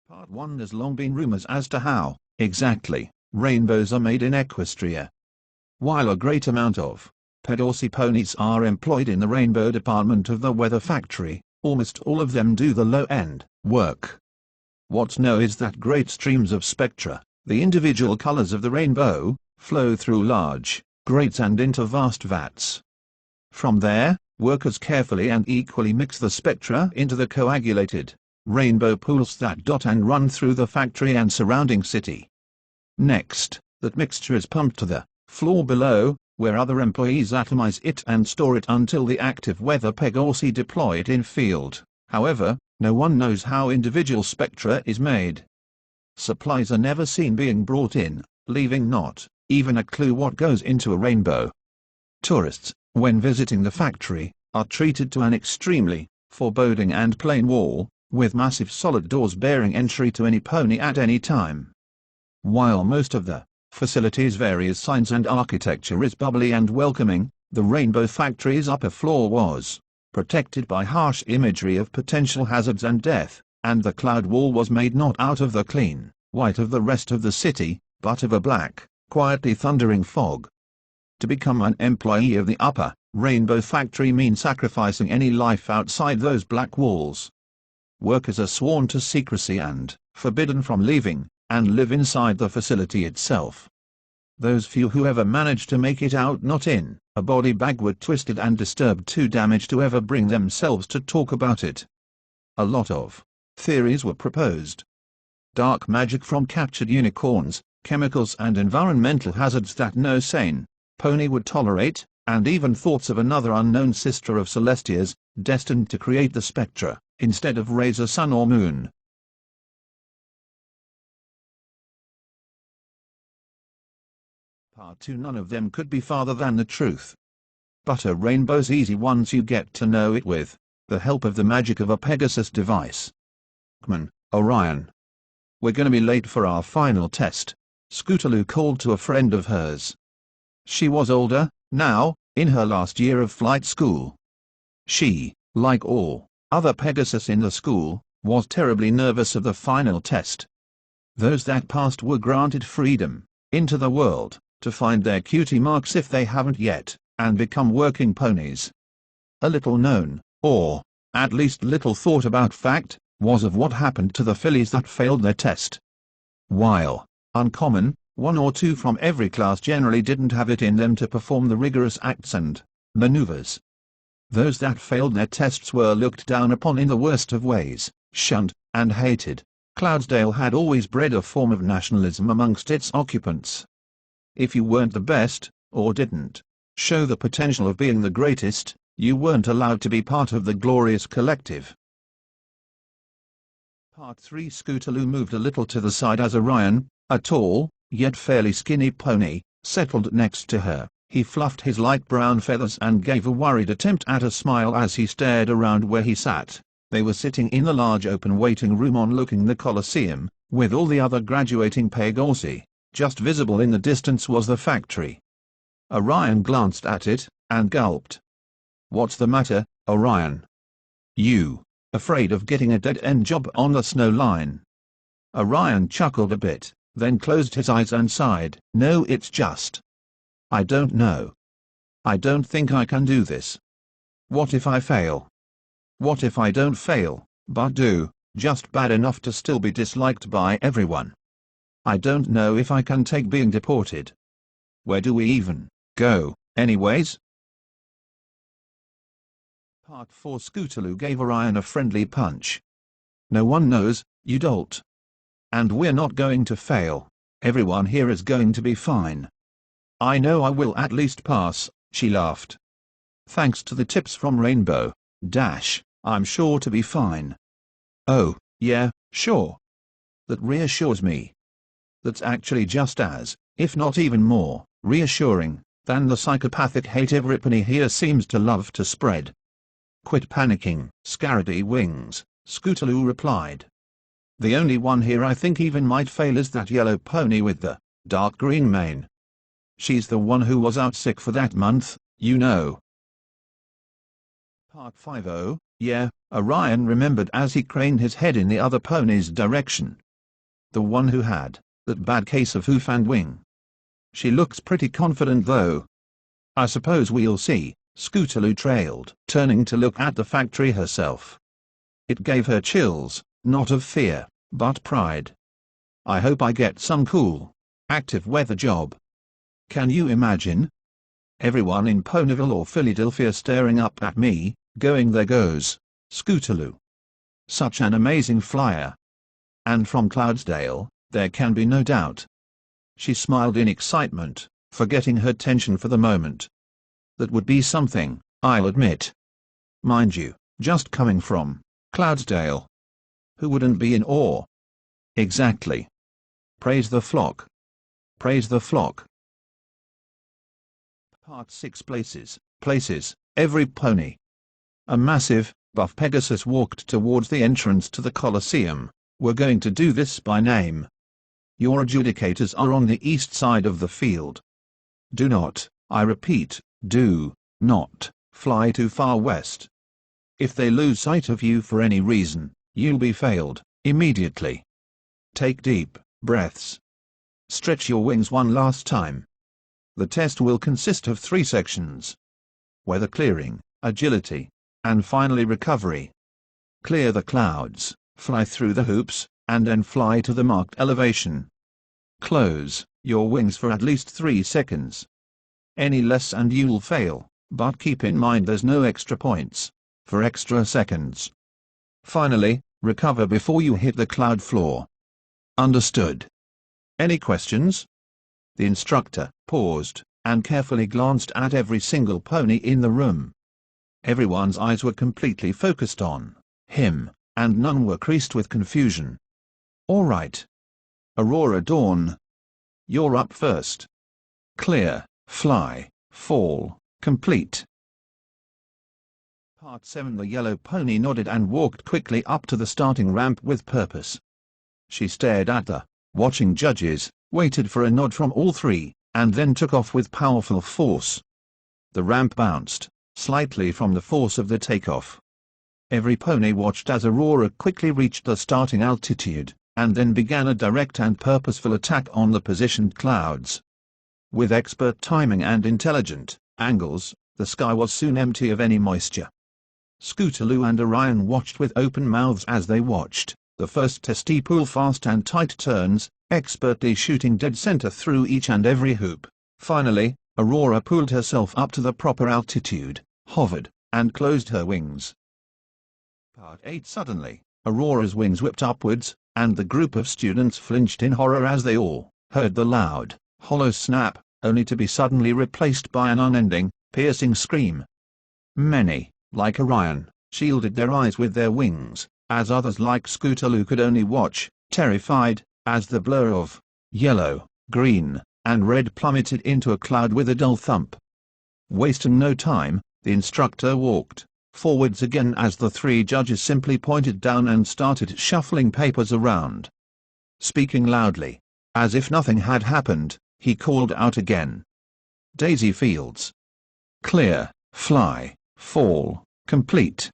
Part 1. There's long been rumors as to how, exactly, rainbows are made in Equestria. While a great amount of Pegasus ponies are employed in the rainbow department of the weather factory, almost all of them do the low-end work. What's known is that great streams of spectra, the individual colors of the rainbow, flow through large grates and into vast vats. From there, workers carefully and equally mix the spectra into the coagulated rainbow pools that dot and run through the factory and surrounding city. Next, that mixture is pumped to the floor below, where other employees atomize it and store it until the active weather Pegasus deploy it in field. However, no one knows how individual spectra is made. Supplies are never seen being brought in, leaving not even a clue what goes into a rainbow. Tourists, when visiting the factory, are treated to an extremely foreboding and plain wall, with massive solid doors bearing entry to any pony at any time. While most of the facility's various signs and architecture is bubbly and welcoming, the Rainbow Factory's upper floor was protected by harsh imagery of potential hazards and death, and the cloud wall was made not out of the clean white of the rest of the city, but of a black, quietly thundering fog. To become an employee of the upper Rainbow Factory means sacrificing any life outside those black walls. Workers are sworn to secrecy and forbidden from leaving and live inside the facility itself. Those few who ever manage to make it out not in a body bag were twisted and disturbed too damaged to ever bring themselves to talk about it. A lot of theories were proposed. Dark magic from captured unicorns, chemicals and environmental hazards that no sane pony would tolerate, and even thoughts of another unknown sister of Celestia's, destined to create the spectra, instead of raise a sun or moon. Part 2. None of them could be farther than the truth. But a rainbow's easy once you get to know it with the help of the magic of a Pegasus device. Orion. We're gonna be late for our final test, Scootaloo called to a friend of hers. She was older, now, in her last year of flight school. She, like all other Pegasus in the school, was terribly nervous of the final test. Those that passed were granted freedom into the world to find their cutie marks if they haven't yet, and become working ponies. A little known, or at least little thought about fact, was of what happened to the fillies that failed their test. While uncommon, one or two from every class generally didn't have it in them to perform the rigorous acts and maneuvers. Those that failed their tests were looked down upon in the worst of ways, shunned, and hated. Cloudsdale had always bred a form of nationalism amongst its occupants. If you weren't the best, or didn't show the potential of being the greatest, you weren't allowed to be part of the glorious collective. Part 3. Scootaloo moved a little to the side as Orion, a tall, yet fairly skinny pony, settled next to her. He fluffed his light brown feathers and gave a worried attempt at a smile as he stared around where he sat. They were sitting in the large open waiting room overlooking the Colosseum, with all the other graduating Pegasus. Just visible in the distance was the factory. Orion glanced at it, and gulped. "What's the matter, Orion? You afraid of getting a dead-end job on the snow line?" Orion chuckled a bit, then closed his eyes and sighed. "No, it's just I don't know. I don't think I can do this. What if I fail? What if I don't fail, but do just bad enough to still be disliked by everyone? I don't know if I can take being deported. Where do we even go, anyways?" Part 4. Scootaloo gave Orion a friendly punch. "No one knows, you dolt. And we're not going to fail. Everyone here is going to be fine." "I know I will at least pass," she laughed. "Thanks to the tips from Rainbow Dash, I'm sure to be fine." "Oh, yeah, sure. That reassures me. That's actually just as, if not even more, reassuring than the psychopathic hate every pony here seems to love to spread." "Quit panicking, Scaredy Wings," Scootaloo replied. "The only one here I think even might fail is that yellow pony with the dark green mane. She's the one who was out sick for that month, you know." Part 5. "Oh, yeah, Orion remembered as he craned his head in the other pony's direction. The one who had that bad case of hoof and wing. She looks pretty confident though. I suppose we'll see, Scootaloo trailed, turning to look at the factory herself. It gave her chills, not of fear, but pride. I hope I get some cool, active weather job. Can you imagine? Everyone in Ponyville or Philadelphia staring up at me, going there goes Scootaloo. Such an amazing flyer. And from Cloudsdale, there can be no doubt. She smiled in excitement, forgetting her tension for the moment. That would be something, I'll admit. Mind you, just coming from Cloudsdale. Who wouldn't be in awe? Exactly. Praise the flock. Praise the flock. Part 6. Places, every pony. A massive, buff Pegasus walked towards the entrance to the Colosseum. We're going to do this by name. Your adjudicators are on the east side of the field. Do not, I repeat, do not fly too far west. If they lose sight of you for any reason, you'll be failed immediately. Take deep breaths. Stretch your wings one last time. The test will consist of 3 sections: weather clearing, agility, and finally recovery. Clear the clouds, fly through the hoops, and then fly to the marked elevation. Close your wings for at least 3 seconds. Any less and you'll fail, but keep in mind there's no extra points for extra seconds. Finally, recover before you hit the cloud floor. Understood? Any questions? The instructor paused and carefully glanced at every single pony in the room. Everyone's eyes were completely focused on him, and none were creased with confusion. All right. Aurora Dawn. You're up first. Clear, fly, fall, complete. Part 7. The yellow pony nodded and walked quickly up to the starting ramp with purpose. She stared at the watching judges, waited for a nod from all 3, and then took off with powerful force. The ramp bounced slightly from the force of the takeoff. Every pony watched as Aurora quickly reached the starting altitude, and then began a direct and purposeful attack on the positioned clouds. With expert timing and intelligent angles, the sky was soon empty of any moisture. Scootaloo and Orion watched with open mouths as they watched the first testy pull fast and tight turns, expertly shooting dead center through each and every hoop. Finally, Aurora pulled herself up to the proper altitude, hovered, and closed her wings. Part 8. Suddenly, Aurora's wings whipped upwards, and the group of students flinched in horror as they all heard the loud, hollow snap, only to be suddenly replaced by an unending, piercing scream. Many, like Orion, shielded their eyes with their wings, as others like Scootaloo could only watch, terrified, as the blur of yellow, green, and red plummeted into a cloud with a dull thump. Wasting no time, the instructor walked forwards again as the 3 judges simply pointed down and started shuffling papers around. Speaking loudly, as if nothing had happened, he called out again. Daisy Fields. Clear, fly, fall, complete.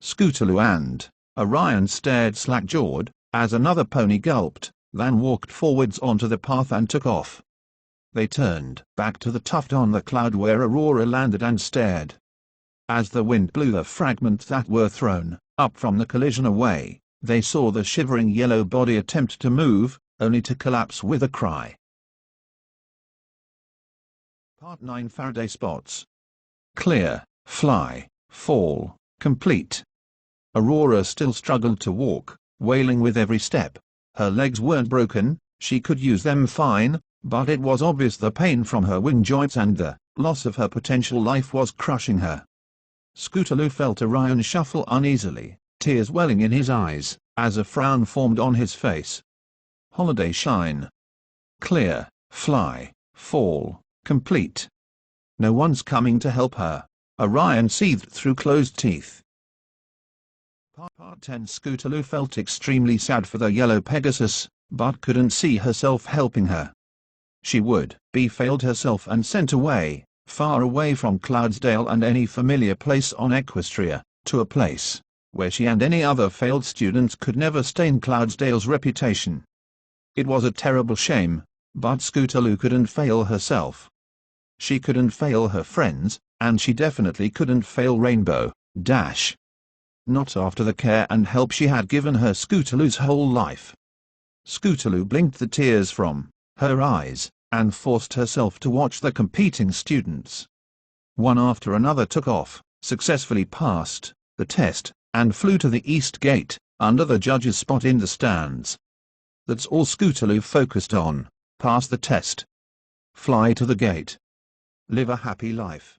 Scootaloo and Orion stared slack-jawed, as another pony gulped, then walked forwards onto the path and took off. They turned back to the tuft on the cloud where Aurora landed and stared. As the wind blew the fragments that were thrown up from the collision away, they saw the shivering yellow body attempt to move, only to collapse with a cry. Part 9. Faraday Spots. Clear, fly, fall, complete. Aurora still struggled to walk, wailing with every step. Her legs weren't broken, she could use them fine, but it was obvious the pain from her wing joints and the loss of her potential life was crushing her. Scootaloo felt Orion shuffle uneasily, tears welling in his eyes, as a frown formed on his face. Holiday Shine. Clear, fly, fall, complete. No one's coming to help her. Orion seethed through closed teeth. Part 10. Scootaloo felt extremely sad for the yellow Pegasus, but couldn't see herself helping her. She would be failed herself and sent away, far away from Cloudsdale and any familiar place on Equestria, to a place where she and any other failed students could never stain Cloudsdale's reputation. It was a terrible shame, but Scootaloo couldn't fail herself. She couldn't fail her friends, and she definitely couldn't fail Rainbow Dash. Not after the care and help she had given her Scootaloo's whole life. Scootaloo blinked the tears from her eyes, and forced herself to watch the competing students. One after another took off, successfully passed the test, and flew to the East Gate, under the judge's spot in the stands. That's all Scootaloo focused on: pass the test, fly to the gate, live a happy life.